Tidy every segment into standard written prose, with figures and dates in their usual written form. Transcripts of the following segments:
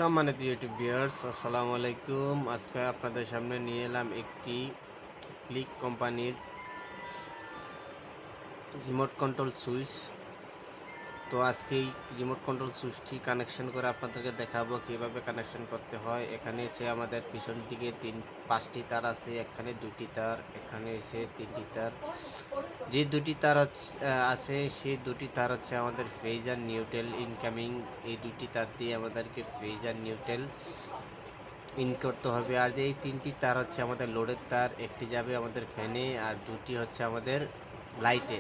সম্মানিত YouTube viewers, আসসালামু আলাইকুম। আজকে আপনাদের সামনে নিয়ে এলাম একটি ক্লিক কোম্পানির রিমোট কন্ট্রোল সুইচ। তো আজকে এই রিমোট কন্ট্রোল সুইচটি কানেকশন করে আপনাদেরকে দেখাবো কিভাবে কানেকশন করতে হয়। এখানে এসে আমাদের পিছন দিকে পাঁচটি তার আছে, এখানে দুটি তার, এখানে এসে তিনটি তার। যে দুটি তার আছে সেই দুটি তার হচ্ছে আমাদের ফেজ আর নিউট্রাল ইনকামিং। এই দুটি তার দিয়ে আমাদেরকে ফেজ আর নিউট্রাল ইন করতে হবে। আর যে এই তিনটি তার হচ্ছে আমাদের লোডের তার, একটি যাবে আমাদের ফ্যানে আর দুটি হচ্ছে আমাদের লাইটে।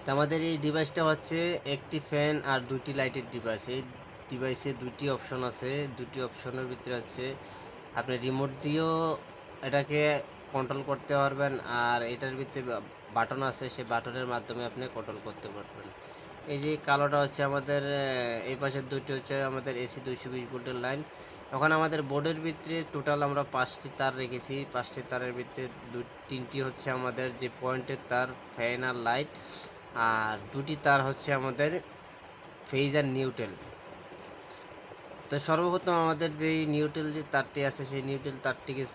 তো আমাদের এই ডিভাইসটা হচ্ছে একটি ফ্যান আর দুটি লাইটের ডিভাইস। এই ডিভাইসে দুটি অপশন আছে, দুটি অপশনের ভিতরে হচ্ছে আপনি রিমোট দিয়েও এটাকে কন্ট্রোল করতে পারবেন, আর এটার ভিতরে বাটন আছে, সেই বাটনের মাধ্যমে আপনি কন্ট্রোল করতে পারবেন। এই যে কালোটা হচ্ছে আমাদের, এই পাশের দুটি হচ্ছে আমাদের এসি 220 ভোল্টের লাইন। এখন আমাদের বোর্ডের ভিতরে টোটাল আমরা 5টি তার রেখেছি। 5টি তারের ভিতরে তিনটি হচ্ছে আমাদের যে পয়েন্টের তার, ফ্যান আর লাইট, আর দুটি তার হচ্ছে আমাদের ফেজ আর নিউট্রাল। তো সর্বপ্রথম আমাদের যেই নিউট্রাল যে তারটি আছে সেই নিউট্রাল তারটিকে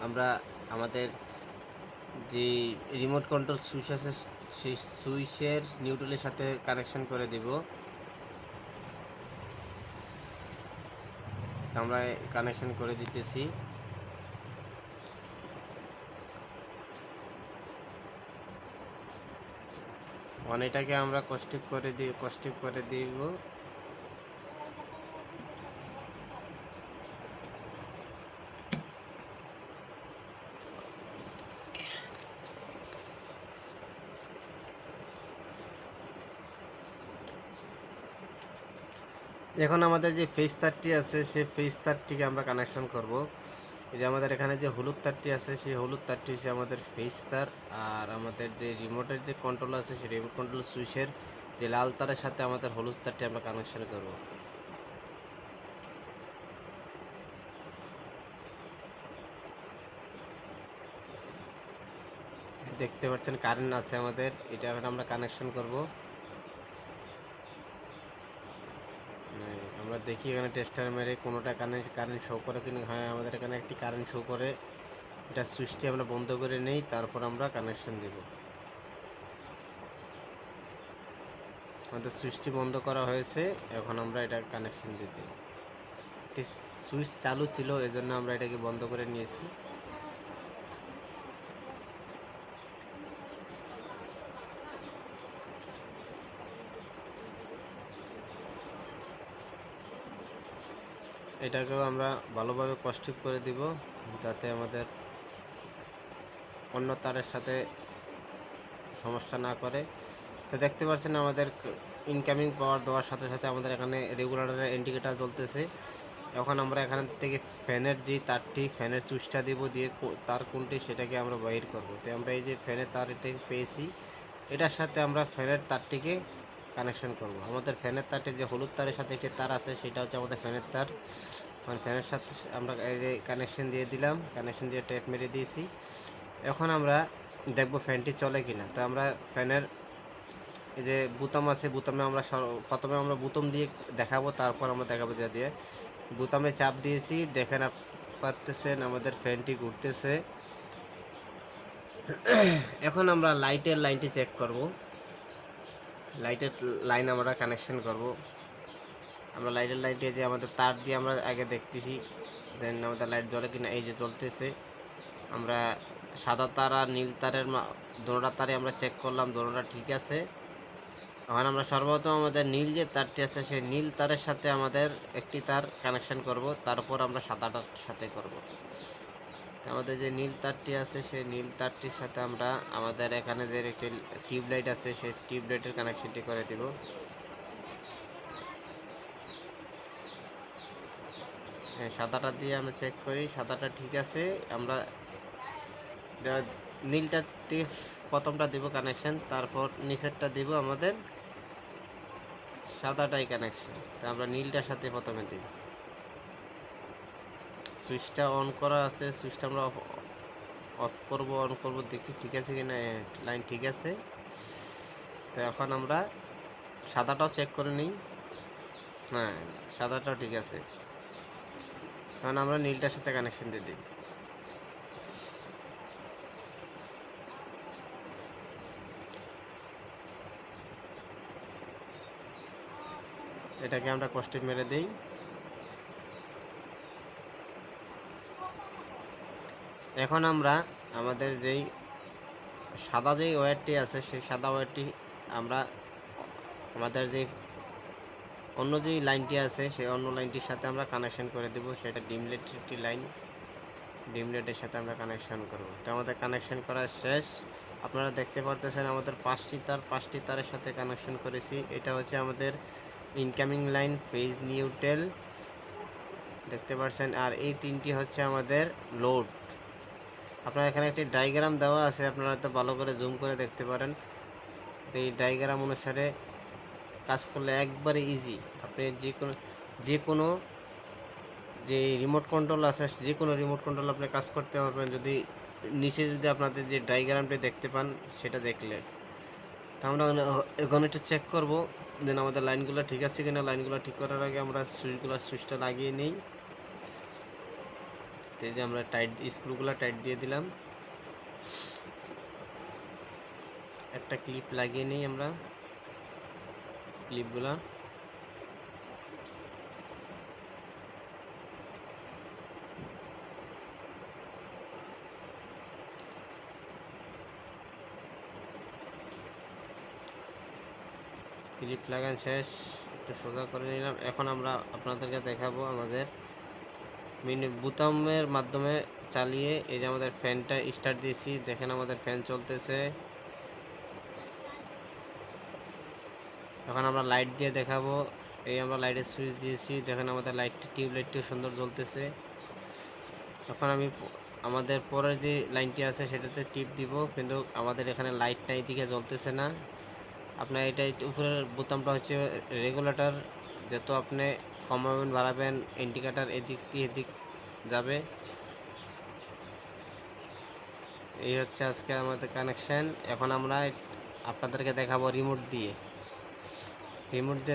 আমরা আমাদের যে রিমোট কন্ট্রোল সুইচ আছে সেই সুইচের নিউট্রালের সাথে কানেকশন করে দেব। আমরা কানেকশন করে দিতেছি। এটাকে আমরা কষ্টিপ করে দিব। এখন আমাদের যে ফেজ তারটি আছে সেই ফেজ তারটিকে আমরা কানেকশন করব। এই যে আমাদের এখানে যে হলুদ তারটি আছে সেই হলুদ তারটি হচ্ছে আমাদের ফেজ তার, আর আমাদের যে রিমোটের যে কন্ট্রোল আছে সেই রিমোট কন্ট্রোল সুইচের যে লাল তারের সাথে আমাদের হলুদ তারটি আমরা কানেকশন করব। দেখতে পাচ্ছেন কারেন্ট আছে আমাদের, এটা এখন আমরা কানেকশন করব। আমরা দেখি এখানে টেস্টার মেরে কোনোটা কারেন্ট শো করে কিনা। হয় আমাদের এখানে একটি কারেন্ট শো করে। এটা সুইচটি আমরা বন্ধ করে নেই, তারপর আমরা কানেকশন দেব। আমাদের সুইচটি বন্ধ করা হয়েছে, এখন আমরা এটা কানেকশন দেব। একটি সুইচ চালু ছিল, এজন্য আমরা এটাকে বন্ধ করে নিয়েছি। এটাকেও আমরা ভালোভাবে কষ্টিপ করে দিব, যাতে আমাদের অন্য তারের সাথে সমস্যা না করে। তো দেখতে পাচ্ছেন আমাদের ইনকামিং পাওয়ার দেওয়ার সাথে সাথে আমাদের এখানে রেগুলেটরের ইন্ডিকেটার জ্বলতেছে। এখন আমরা এখান থেকে ফ্যানের যে তারটি, ফ্যানের সুইচটা দেব, দিয়ে তার কোনটি সেটাকে আমরা বাহির করব। তো আমরা এই যে ফ্যানের তার এটাকে পেয়েছি, এটার সাথে আমরা ফ্যানের তারটিকে কানেকশন করব। আমাদের ফ্যানের তারটি যে হলুদ তারের সাথে একটি তার আছে সেটা হচ্ছে আমাদের ফ্যানের তার। ফ্যানের সাথে আমরা কানেকশন দিয়ে দিলাম, কানেকশন দিয়ে ট্যাপ মেরে দিয়েছি। এখন আমরা দেখব ফ্যানটি চলে কিনা। তো আমরা ফ্যানের এই যে বোতাম আছে, বোতামে আমরা প্রথমে আমরা বোতাম দিয়ে দেখাবো, তারপর আমরা দেখাবো দিয়ে বোতামে চাপ দিয়েছি। দেখেন পাচ্ছেন আমাদের ফ্যানটি ঘুরতেছে। এখন আমরা লাইটের লাইনটি চেক করব। লাইটের লাইন আমরা কানেকশন করব। আমরা লাইটের লাইটে যে আমাদের তার দিয়ে আমরা আগে দেখতেছি, দেন আমাদের লাইট জ্বলে কিনা। এই যে জ্বলতেছে। আমরা সাদা তার আর নীল তারের দোনোটা তারে আমরা চেক করলাম, দোনোটা ঠিক আছে। এখন আমরা সর্বপ্রথম আমাদের নীল যে তারটি আছে সেই নীল তারের সাথে আমাদের একটি তার কানেকশন করব, তারপর আমরা সাদাটার সাথে করব। আমাদের যে নীল তারটি আছে সেই নীল তারটির সাথে আমরা আমাদের এখানে যে একটি টিউবলাইট আছে সেই টিউবলাইটের কানেকশনটি করে দিব। সাদাটা দিয়ে আমরা চেক করি, সাদাটা ঠিক আছে। আমরা নীলটা দিয়ে প্রথমটা দিব কানেকশন, তারপর নিচেরটা দিব আমাদের সাদাটাই কানেকশন। তো আমরা নীলটার সাথে প্রথমে দিই। সুইচটা অন করা আছে, সুইচটা আমরা অফ করব, অন করব, দেখি ঠিক আছে কিনা। লাইন ঠিক আছে। তো এখন আমরা সাদাটাও চেক করে নিই। হ্যাঁ, সাদাটাও ঠিক আছে। কারণ আমরা নীলটার সাথে কানেকশন দিয়ে দিই। এটাকে আমরা কষ্টিপ মেরে দিই। এখন আমরা আমাদের যেই সাদা যেই ওয়্যারটি আছে সেই সাদা ওয়্যারটি আমরা আমাদের যে অন্য যেই লাইনটি আছে সেই অন্য লাইনটির সাথে আমরা কানেকশন করে দেব। সেটা ডিমলেটের একটি লাইন, ডিমলেটের সাথে আমরা কানেকশন করব। তো আমাদের কানেকশন করা শেষ। আপনারা দেখতে পারতেছেন আমাদের 5টি তারের সাথে কানেকশন করেছি। এটা হচ্ছে আমাদের ইনকামিং লাইন, ফেজ নিউট্রাল দেখতে পাচ্ছেন। আর এই 3টি হচ্ছে আমাদের লোড। আপনার এখানে একটি ডায়াগ্রাম দেওয়া আছে, আপনারা তো ভালো করে জুম করে দেখতে পারেন। এই ডায়াগ্রাম অনুসারে কাজ করলে একবারে ইজি। আপনি যে কোনো যে রিমোট কন্ট্রোল আছে, যে কোনো রিমোট কন্ট্রোল আপনি কাজ করতে পারবেন যদি নিচে যদি আপনাদের যে ডায়াগ্রামটি দেখতে পান সেটা দেখলে। তো আমরা এখন একটু চেক করব যেন আমাদের লাইনগুলো ঠিক আছে কিনা। লাইনগুলো ঠিক করার আগে আমরা সুইচটা লাগিয়ে নিই। তো এই যে আমরা স্ক্রুগুলো টাইট দিয়ে দিলাম। একটা ক্লিপ লাগিয়ে নিই আমরা, ক্লিপগুলা ক্লিপ লাগানো শেষ, একটু সোজা করে নিলাম। এখন আমরা আপনাদেরকে দেখাবো আমাদের বোতামের মাধ্যমে চালিয়ে। এই যে আমাদের ফ্যানটা স্টার্ট দিয়েছি, দেখেন আমাদের ফ্যান চলতেছে। এখন আমরা লাইট দিয়ে দেখাবো। এই আমরা লাইটের সুইচ দিয়েছি, দেখেন আমাদের টিউবলাইটটিও সুন্দর জ্বলতেছে। এখন আমি আমাদের পরের যে লাইনটি আছে সেটাতে টিপ দিব, কিন্তু আমাদের এখানে লাইটটা এইদিকে জ্বলতেছে না। আপনার এটা উপরের বোতামটা হচ্ছে রেগুলেটর, যত আপনি কমাবেন বাড়াবেন ইন্ডিকেটার এদিক দিয়ে এদিক যাবে। এই হচ্ছে আজকে আমাদের কানেকশন। এখন আমরা আপনাদেরকে দেখাবো রিমোট দিয়ে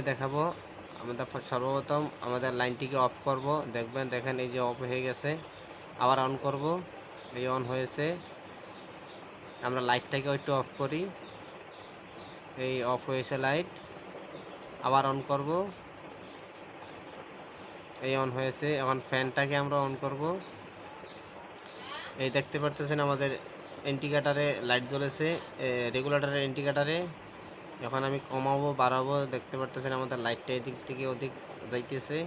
দেখাবো। আমাদের সর্বপ্রথম আমাদের লাইনটিকে অফ করব। দেখেন এই যে অফ হয়ে গেছে। আবার অন করব, এই অন হয়েছে। আমরা লাইটটাকে একটু অফ করি, এই অফ হয়েছে লাইট। আবার অন করব, এই অন হয়েছে। এখন ফ্যানটাকে আমরা অন করব। এই দেখতে পারতেছেন আমাদের ইন্ডিকেটারে লাইট জ্বলেছে, রেগুলেটরের ইন্ডিকেটারে। এখন আমি কমাবো বাড়াবো, দেখতে পারতেছেন আমাদের লাইটটা এদিক থেকে ওদিক যাইতেছে।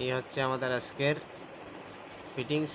এই হচ্ছে আমাদের আজকের ফিটিংস।